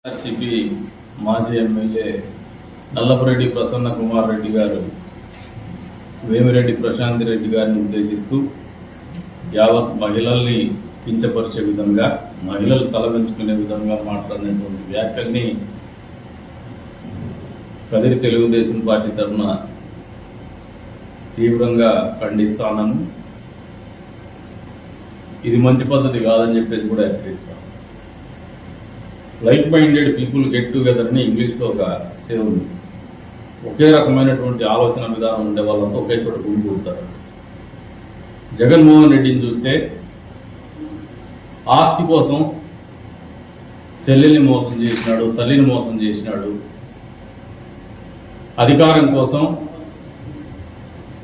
RCP మాజీ MLA Nallapureddy Prasanna Kumar Reddy గారు వేమిరెడ్డి ప్రశాంత్ రెడ్డి గారిని ఉద్దేశిస్తూ యావత్ మహిళల్ని కించపరిచే విధంగా, మహిళలు తలవంచుకునే విధంగా మాట్లాడినటువంటి వ్యాఖ్యల్ని కదిరి తెలుగుదేశం పార్టీ తరఫున తీవ్రంగా ఖండిస్తాను. ఇది మంచి పద్ధతి కాదని చెప్పేసి కూడా హెచ్చరిస్తాను. Like minded people get together అని ఇంగ్లీష్లో ఒక సేవ ఉంది. ఒకే రకమైనటువంటి ఆలోచన విధానం ఉండే వాళ్ళంతా ఒకే చోట గుంపుతారు. జగన్మోహన్ రెడ్డిని చూస్తే ఆస్తి కోసం చెల్లెల్ని మోసం చేసినాడు, తల్లిని మోసం చేసినాడు. అధికారం కోసం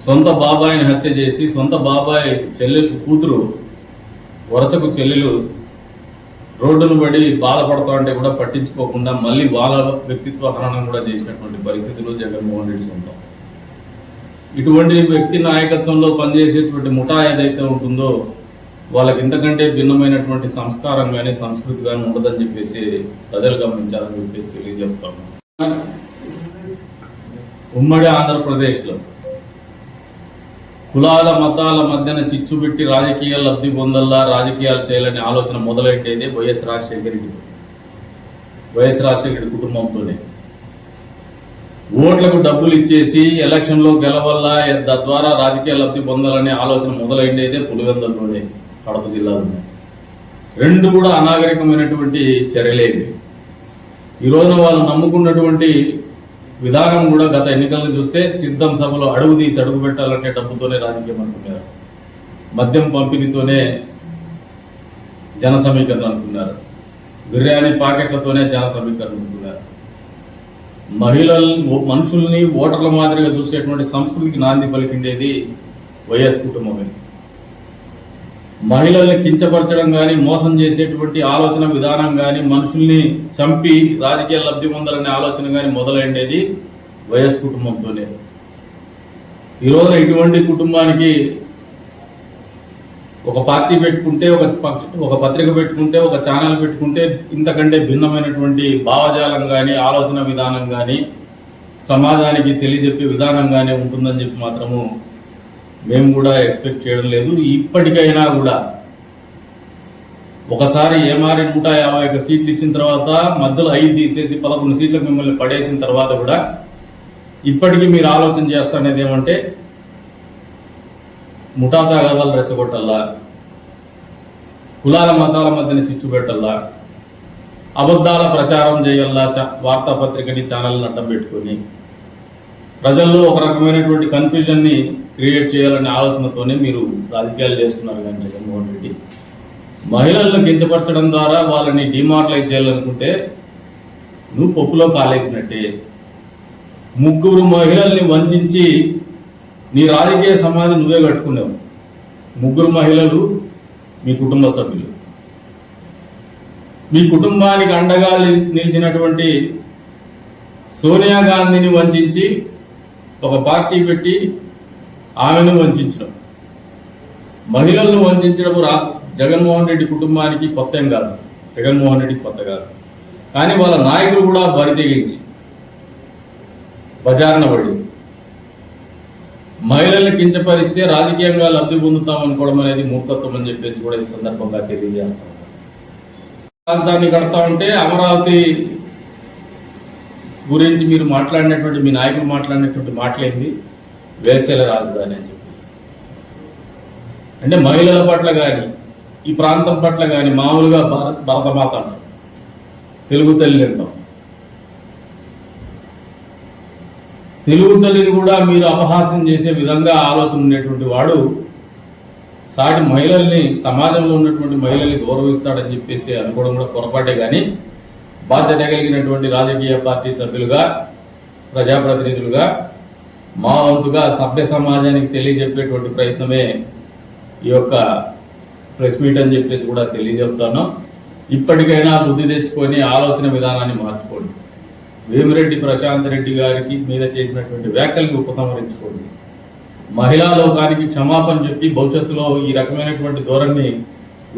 సొంత బాబాయిని హత్య చేసి, సొంత బాబాయ్ చెల్లెలు కూతురు వరుసకు చెల్లెలు రోడ్డును పడి బాధపడతా ఉంటే కూడా పట్టించుకోకుండా మళ్ళీ వాళ్ళ వ్యక్తిత్వ హననం కూడా చేసినటువంటి పరిస్థితులు జగన్మోహన్ రెడ్డి సొంతం. ఇటువంటి వ్యక్తి నాయకత్వంలో పనిచేసేటువంటి ముఠా ఏదైతే ఉంటుందో వాళ్ళకి ఇంతకంటే భిన్నమైనటువంటి సంస్కారం కానీ సంస్కృతి కానీ ఉండదని చెప్పేసి ప్రజలు గమనించాలని చెప్పేసి తెలియజెప్తాము. ఉమ్మడి ఆంధ్రప్రదేశ్లో కులాల మతాల మధ్యన చిచ్చుబెట్టి రాజకీయ లబ్ధి పొందల్లా, రాజకీయాలు చేయాలనే ఆలోచన మొదలైంటేనే వైఎస్ రాజశేఖర రెడ్డి కుటుంబంతోనే. ఓట్లకు డబ్బులు ఇచ్చేసి ఎలక్షన్లో గెలవల్లా, తద్వారా రాజకీయ లబ్ధి పొందాలనే ఆలోచన మొదలైండేదే పులివెందులలోనే, కడప జిల్లాలోనే. రెండు కూడా అనాగరికమైనటువంటి చర్యలేవి. ఈరోజున వాళ్ళు నమ్ముకున్నటువంటి విధానం కూడా గత ఎన్నికలను చూస్తే సిద్ధం సభలో అడుగు తీసి అడుగు పెట్టాలంటే డబ్బుతోనే రాజకీయం అనుకున్నారు. మద్యం పంపిణీతోనే జన సమీకరణ అనుకున్నారు. బిర్యానీ పాకెట్లతోనే జన సమీకరణ అనుకున్నారు. మనుషుల్ని ఓటర్ల మాదిరిగా చూసేటువంటి సంస్కృతికి నాంది పలికిండేది వైఎస్ కుటుంబమే. మహిళల్ని కించపరచడం కానీ, మోసం చేసేటువంటి ఆలోచన విధానం కానీ, మనుషుల్ని చంపి రాజకీయ లబ్ధి పొందాలనే ఆలోచన కానీ మొదలైండేది వైఎస్ కుటుంబంతోనే. ఈరోజు ఇటువంటి కుటుంబానికి ఒక పార్టీ పెట్టుకుంటే, ఒక పత్రిక పెట్టుకుంటే, ఒక ఛానల్ పెట్టుకుంటే ఇంతకంటే భిన్నమైనటువంటి భావజాలం కానీ, ఆలోచన విధానం కానీ, సమాజానికి తెలియజెప్పే విధానం కానీ ఉంటుందని చెప్పి మాత్రము మేము కూడా ఎక్స్పెక్ట్ చేయడం లేదు. ఇప్పటికైనా కూడా ఒకసారి ఏమారి 151 సీట్లు ఇచ్చిన తర్వాత మధ్యలో 5 తీసేసి 11 సీట్లకు మిమ్మల్ని పడేసిన తర్వాత కూడా ఇప్పటికీ మీరు ఆలోచన చేస్తానేది ఏమంటే, ముఠా తాగాదాలు రెచ్చగొట్టల్లా, కులాల మతాల మధ్యన చిచ్చు పెట్టల్లా, అబద్ధాల ప్రచారం చేయల్లా, వార్తాపత్రికని ఛానల్ని అడ్డం పెట్టుకొని ప్రజల్లో ఒక రకమైనటువంటి కన్ఫ్యూజన్ని క్రియేట్ చేయాలనే ఆలోచనతోనే మీరు రాజకీయాలు చేస్తున్నారు. కానీ జగన్మోహన్ రెడ్డి మహిళలను కించపరచడం ద్వారా వాళ్ళని డిమారలైజ్ చేయాలనుకుంటే నువ్వు పప్పులో కాలేసినట్టే. 3 మహిళల్ని వంచి నీ రాజకీయ సమాధి నువ్వే కట్టుకున్నావు. 3 మహిళలు మీ కుటుంబ సభ్యులు. మీ కుటుంబానికి అండగా నిలిచినటువంటి సోనియా గాంధీని వంచి ఒక పార్టీ పెట్టి ఆమెను వంచడం, మహిళలను వంచడం జగన్మోహన్ రెడ్డి కుటుంబానికి కొత్త ఏం కాదు, జగన్మోహన్ రెడ్డికి కొత్త కాదు. కానీ వాళ్ళ నాయకులు కూడా బరి తెగించి బజారున పడి మహిళల్ని కించపరిస్తే రాజకీయంగా లబ్ధి పొందుతాం అనుకోవడం అనేది మూర్ఖత్వం అని చెప్పేసి కూడా ఈ సందర్భంగా తెలియజేస్తాం. రాజధాని కడతా ఉంటే అమరావతి గురించి మీరు మాట్లాడినటువంటి, మీ నాయకులు మాట్లాడినటువంటి మాటలేంది? వేశ్యల రాజధాని అని చెప్పేసి. అంటే మహిళల పట్ల కానీ, ఈ ప్రాంతం పట్ల కానీ మామూలుగా భరతమాత అంటాం, తెలుగు తల్లి అంటాం. తెలుగు తల్లిని కూడా మీరు అపహాస్యం చేసే విధంగా ఆలోచన ఉండేటువంటి వాడు సాటి మహిళల్ని, సమాజంలో ఉన్నటువంటి మహిళల్ని గౌరవిస్తాడని చెప్పేసి అనుకోవడం కూడా పొరపాటే. కానీ బాధ్యత కలిగినటువంటి రాజకీయ పార్టీ సభ్యులుగా, ప్రజాప్రతినిధులుగా మా వంతుగా సభ్య సమాజానికి తెలియజెప్పేటువంటి ప్రయత్నమే ఈ యొక్క ప్రెస్ మీట్ అని చెప్పేసి కూడా తెలియజెప్తాను. ఇప్పటికైనా బుద్ధి తెచ్చుకొని ఆలోచన విధానాన్ని మార్చుకోండి. వేమిరెడ్డి ప్రశాంత్ రెడ్డి గారికి మీద చేసినటువంటి వ్యాఖ్యలను ఉపసంహరించుకోండి. మహిళా లోకానికి క్షమాపణ చెప్పి భవిష్యత్తులో ఈ రకమైనటువంటి ధోరణి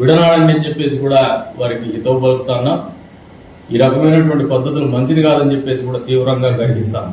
విడనాడండి అని చెప్పేసి కూడా వారికి హితవు పలుకుతాను. ఈ రకమైనటువంటి పద్ధతులు మంచిది కాదని చెప్పేసి కూడా తీవ్రంగా గర్హిస్తాను.